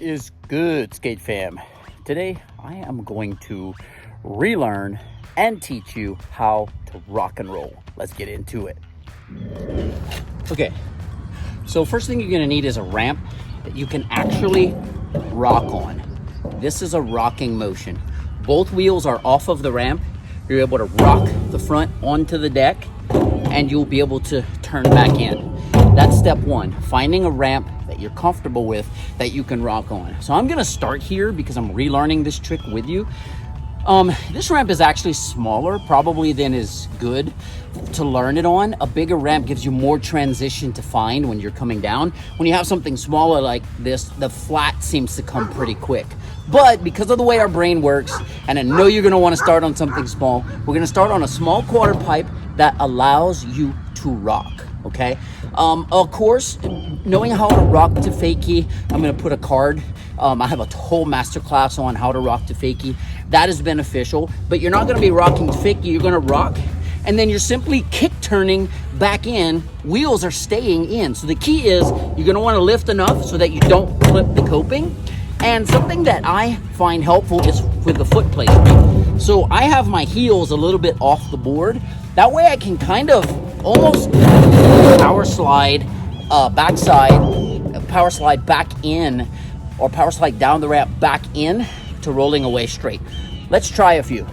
is good, Skate fam? Today I am going to relearn and teach you how to rock and roll. Let's get into it. Okay, so first thing you're gonna need is a ramp that you can actually rock on. This is a rocking motion. Both wheels are off of the ramp. You're able to rock the front onto the deck and you'll be able to turn back in. That's step one, finding a ramp that you're comfortable with that you can rock on. So I'm gonna start here because I'm relearning this trick with you. This ramp is actually smaller probably than is good to learn it on. A bigger ramp gives you more transition to find when you're coming down. When you have something smaller like this, the flat seems to come pretty quick. But because of the way our brain works, and I know you're gonna wanna start on something small, we're gonna start on a small quarter pipe that allows you to rock, okay? Of course, knowing how to rock to fakie, I'm gonna put a card. I have a whole masterclass on how to rock to fakie. That is beneficial, but you're not gonna be rocking to fakie, you're gonna rock, and then you're simply kick turning back in, wheels are staying in. So the key is, you're gonna wanna lift enough so that you don't clip the coping. And something that I find helpful is with the foot placement. So I have my heels a little bit off the board. That way I can kind of almost power slide backside, power slide back in, or power slide down the ramp back in to rolling away straight. Let's try a few.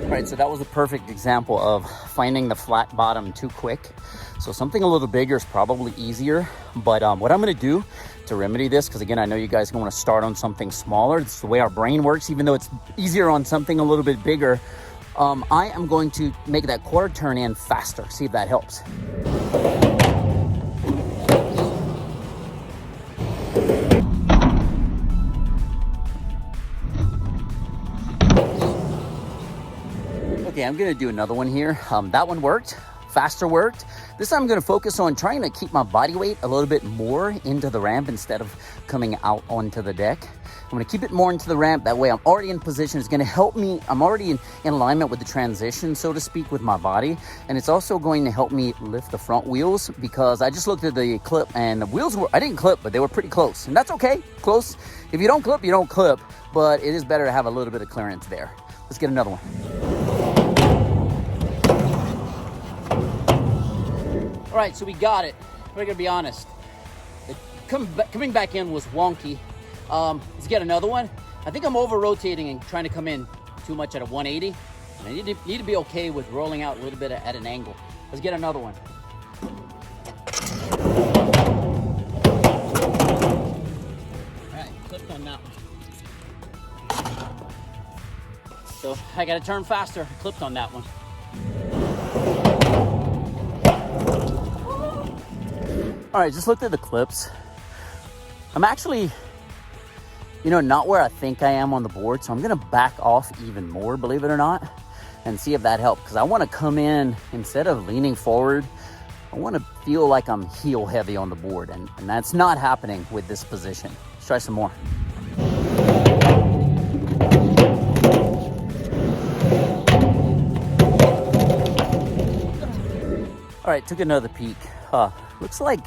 All right, so that was a perfect example of finding the flat bottom too quick. So something a little bigger is probably easier, but what I'm gonna do to remedy this, because again, I know you guys want to start on something smaller. It's the way our brain works, even though it's easier on something a little bit bigger. I am going to make that quarter turn in faster. See if that helps. Okay, I'm gonna do another one here. That one worked. Faster worked. This time I'm going to focus on trying to keep my body weight a little bit more into the ramp instead of coming out onto the deck. I'm going to keep it more into the ramp. That way I'm already in position. It's going to help me. I'm already in alignment with the transition, so to speak, with my body. And it's also going to help me lift the front wheels, because I just looked at the clip and the wheels were, I didn't clip, but they were pretty close. And that's okay. Close. If you don't clip, you don't clip. But it is better to have a little bit of clearance there. Let's get another one. All right, so we got it. We're gonna be honest. Coming back in was wonky. Let's get another one. I think I'm over rotating and trying to come in too much at a 180. And I need to be okay with rolling out a little bit at an angle. Let's get another one. All right, clipped on that one. So I gotta turn faster. Clipped on that one. All right, just looked at the clips. I'm actually, not where I think I am on the board, so I'm gonna back off even more, believe it or not, and see if that helps. Because I wanna come in, instead of leaning forward, I wanna feel like I'm heel heavy on the board, and that's not happening with this position. Let's try some more. All right, took another peek. Looks like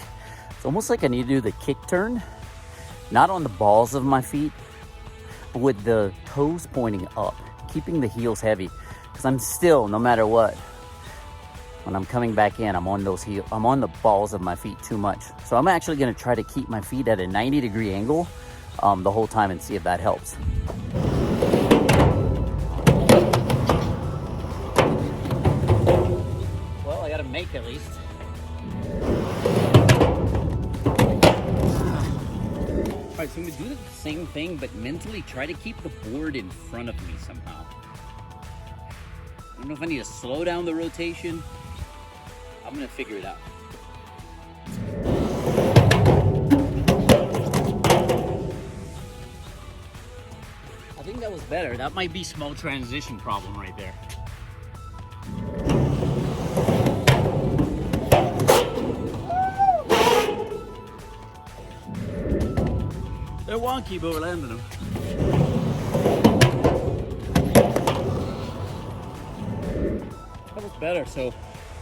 it's almost like I need to do the kick turn, not on the balls of my feet, but with the toes pointing up, keeping the heels heavy, because I'm still, no matter what, when I'm coming back in, I'm on those heels, I'm on the balls of my feet too much. So I'm actually gonna try to keep my feet at a 90-degree angle the whole time and see if that helps. Well, I gotta make at least. All right, so I'm gonna do the same thing, but mentally try to keep the board in front of me somehow. I don't know if I need to slow down the rotation. I'm gonna figure it out. I think that was better. That might be small transition problem right there. They're wonky, but we're landing them. That was better. So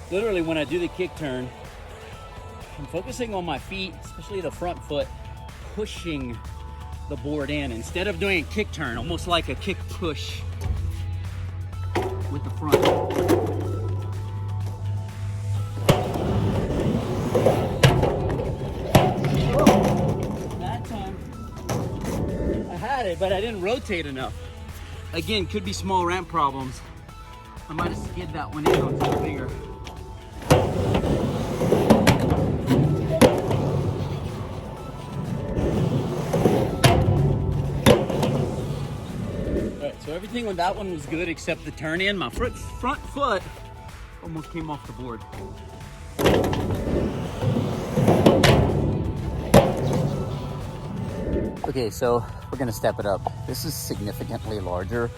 literally when I do the kick turn, I'm focusing on my feet, especially the front foot, pushing the board in instead of doing a kick turn, almost like a kick push with the front. That time I had it, but I didn't rotate enough. Again, could be small ramp problems. I might have skid that one in on something bigger. So everything on that one was good except the turn in. My front foot almost came off the board. Okay, so we're gonna step it up. This is significantly larger,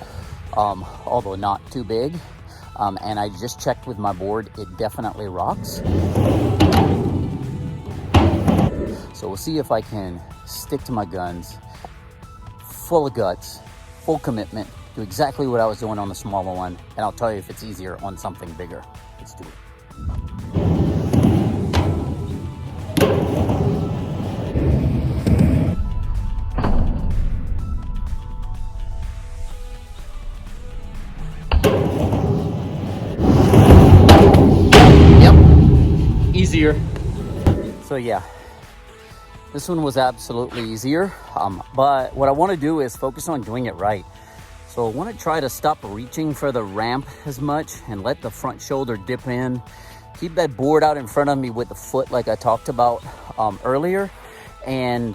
although not too big. And I just checked with my board, it definitely rocks. So we'll see if I can stick to my guns, full of guts, full commitment, do exactly what I was doing on the smaller one, and I'll tell you if it's easier on something bigger. Let's do it. Yep, easier. So yeah, this one was absolutely easier, but what I want to do is focus on doing it right. So I want to try to stop reaching for the ramp as much and let the front shoulder dip in. Keep that board out in front of me with the foot like I talked about earlier, and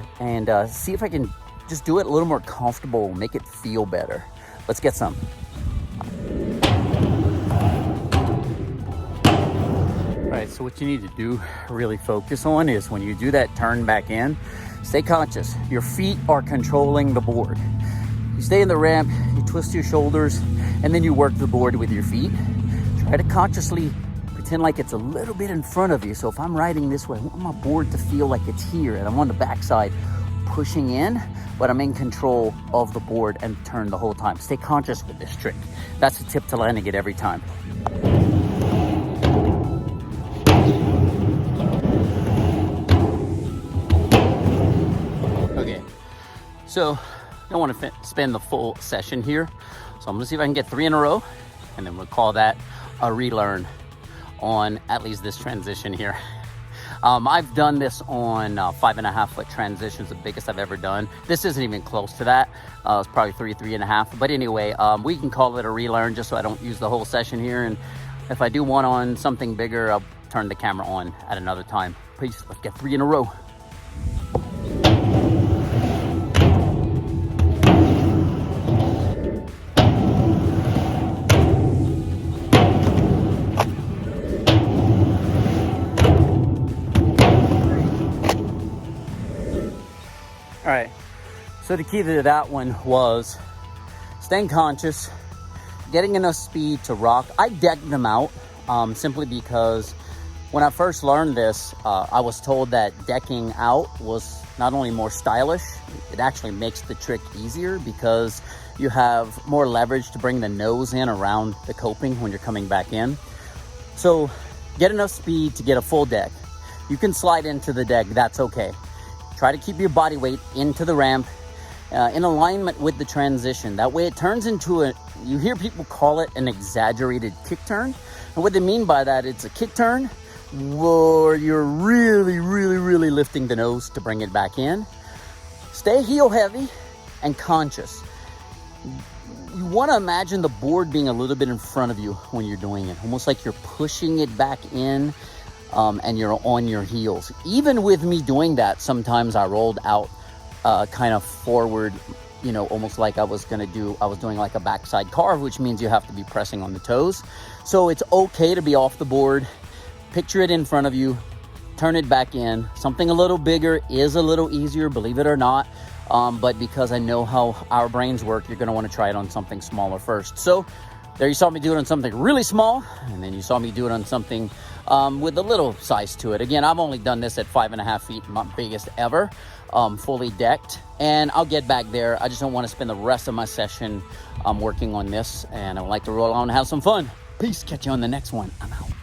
see if I can just do it a little more comfortable, make it feel better. Let's get some. All right, so what you need to do, really focus on, is when you do that turn back in, stay conscious. Your feet are controlling the board. You stay in the ramp, you twist your shoulders, and then you work the board with your feet. Try to consciously pretend like it's a little bit in front of you. So if I'm riding this way, I want my board to feel like it's here, and I'm on the backside pushing in, but I'm in control of the board and turn the whole time. Stay conscious with this trick. That's the tip to landing it every time. Okay, so I don't want to spend the full session here, so I'm gonna see if I can get 3 in a row, and then we'll call that a relearn on at least this transition here. I've done this on 5.5 foot transitions, the biggest I've ever done. This isn't even close to that. It's probably 3.5. But anyway, we can call it a relearn just so I don't use the whole session here. And if I do one on something bigger, I'll turn the camera on at another time. Please, let's get 3 in a row. All right, so the key to that one was staying conscious, getting enough speed to rock. I decked them out simply because when I first learned this, I was told that decking out was not only more stylish, it actually makes the trick easier because you have more leverage to bring the nose in around the coping when you're coming back in. So get enough speed to get a full deck. You can slide into the deck, that's okay. Try to keep your body weight into the ramp in alignment with the transition. That way it turns into you hear people call it an exaggerated kick turn. And what they mean by that, it's a kick turn where you're really lifting the nose to bring it back in. Stay heel heavy and conscious. You want to imagine the board being a little bit in front of you when you're doing it, almost like you're pushing it back in. And you're on your heels. Even with me doing that, sometimes I rolled out kind of forward, you know, almost like I was doing like a backside carve, which means you have to be pressing on the toes. So it's okay to be off the board. Picture it in front of you, turn it back in. Something a little bigger is a little easier, believe it or not. But because I know how our brains work, you're gonna wanna try it on something smaller first. So there you saw me do it on something really small, and then you saw me do it on something with a little size to it. Again, I've only done this at 5.5 feet, my biggest ever, fully decked. And I'll get back there. I just don't want to spend the rest of my session working on this. And I would like to roll on and have some fun. Peace. Catch you on the next one. I'm out.